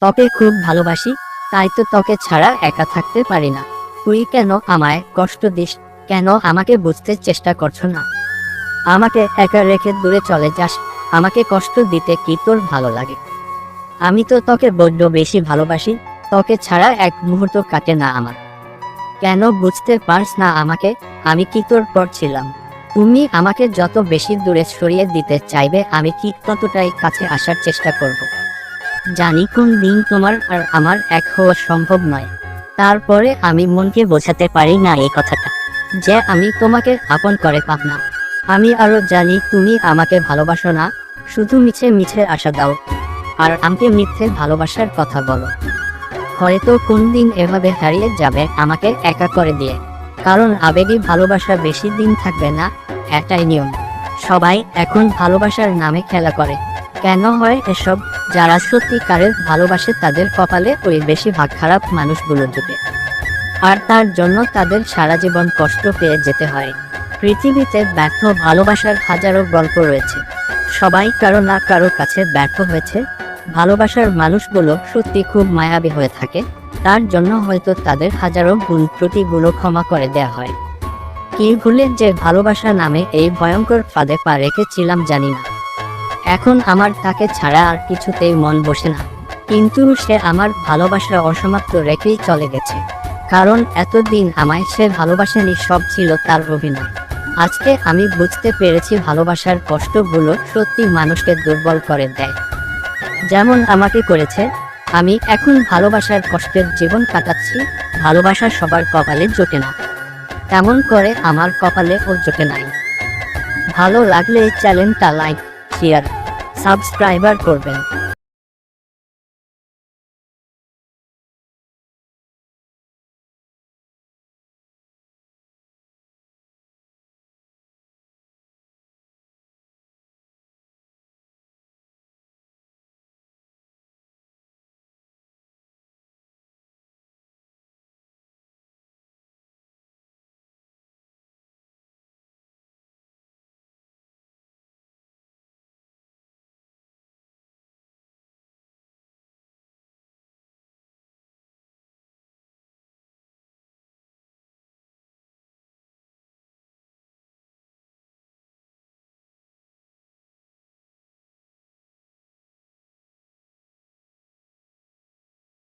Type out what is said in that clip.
তোকে খুব ভালোবাসি, তাই তো তোকে ছাড়া একা থাকতে পারি না। তুই কেন আমায় কষ্ট দিস? কেন আমাকে বুঝতে চেষ্টা করছো না? আমাকে একা রেখে দূরে চলে যাস। আমাকে কষ্ট দিতে কি তোর ভালো লাগে? আমি তো তোকে বড্ড বেশি ভালোবাসি, তোকে ছাড়া এক মুহূর্ত কাটে না আমার। কেন বুঝতে পারস না আমাকে? আমি কি তোর পর ছিলাম? তুমি আমাকে যত বেশি দূরে সরিয়ে দিতে চাইবে, আমি ঠিক ততটাই কাছে আসার চেষ্টা করব। জানি কোন দিন তোমার আর আমার এক হওয়া সম্ভব নয়, তারপরে আমি মনকে বোঝাতে পারি না এই কথাটা, যে আমি তোমাকে আপন করে পাব না। আমি আরো জানি তুমি আমাকে ভালোবাসো না, শুধু মিছে মিছে আশা দাও, আর আমাকে মিথ্যে ভালোবাসার কথা বলো। হয়তো কোন দিন এভাবে হারিয়ে যাবে আমাকে একা করে দিয়ে, কারণ আবেগী ভালোবাসা বেশি দিন থাকবে না, এটাই নিয়ম। সবাই এখন ভালোবাসার নামে খেলা করে। কেন হয় এসব? যারা সত্যিকারের ভালোবাসে তাদের কপালে ওই বেশিরভাগ খারাপ মানুষগুলো জুটে, আর তার জন্য তাদের সারা জীবন কষ্ট পেয়ে যেতে হয়। পৃথিবীতে ব্যর্থ ভালোবাসার হাজারো গল্প রয়েছে, সবাই কারো না কারো কাছে ব্যর্থ হয়েছে। ভালোবাসার মানুষগুলো সত্যি খুব মায়াবী হয়ে থাকে, তার জন্য হয়তো তাদের হাজারো ভুল ত্রুটিগুলো ক্ষমা করে দেয়া হয়। কি ভুলে যে ভালোবাসা নামে এই ভয়ঙ্কর ফাঁদে পা রেখেছিলাম জানি না। এখন আমার তাকে ছাড়া আর কিছুতেই মন বসে না, কিন্তু সে আমার ভালোবাসা অসমাপ্ত রেখেই চলে গেছে, কারণ এতদিন আমায় সে ভালোবাসেনি, সব ছিল তার অভিনয়। আজকে আমি বুঝতে পেরেছি ভালোবাসার কষ্টগুলো সত্যি মানুষকে দুর্বল করে দেয়, যেমন আমাকে করেছে। আমি এখন ভালোবাসার কষ্টের জীবন কাটাচ্ছি। ভালোবাসা সবার কপালে জোটে না, তেমন করে আমার কপালে ও জোটে নাই। ভালো লাগলে চ্যানেলটা লাইক, শেয়ার, সাবস্ক্রাইবার করবেন।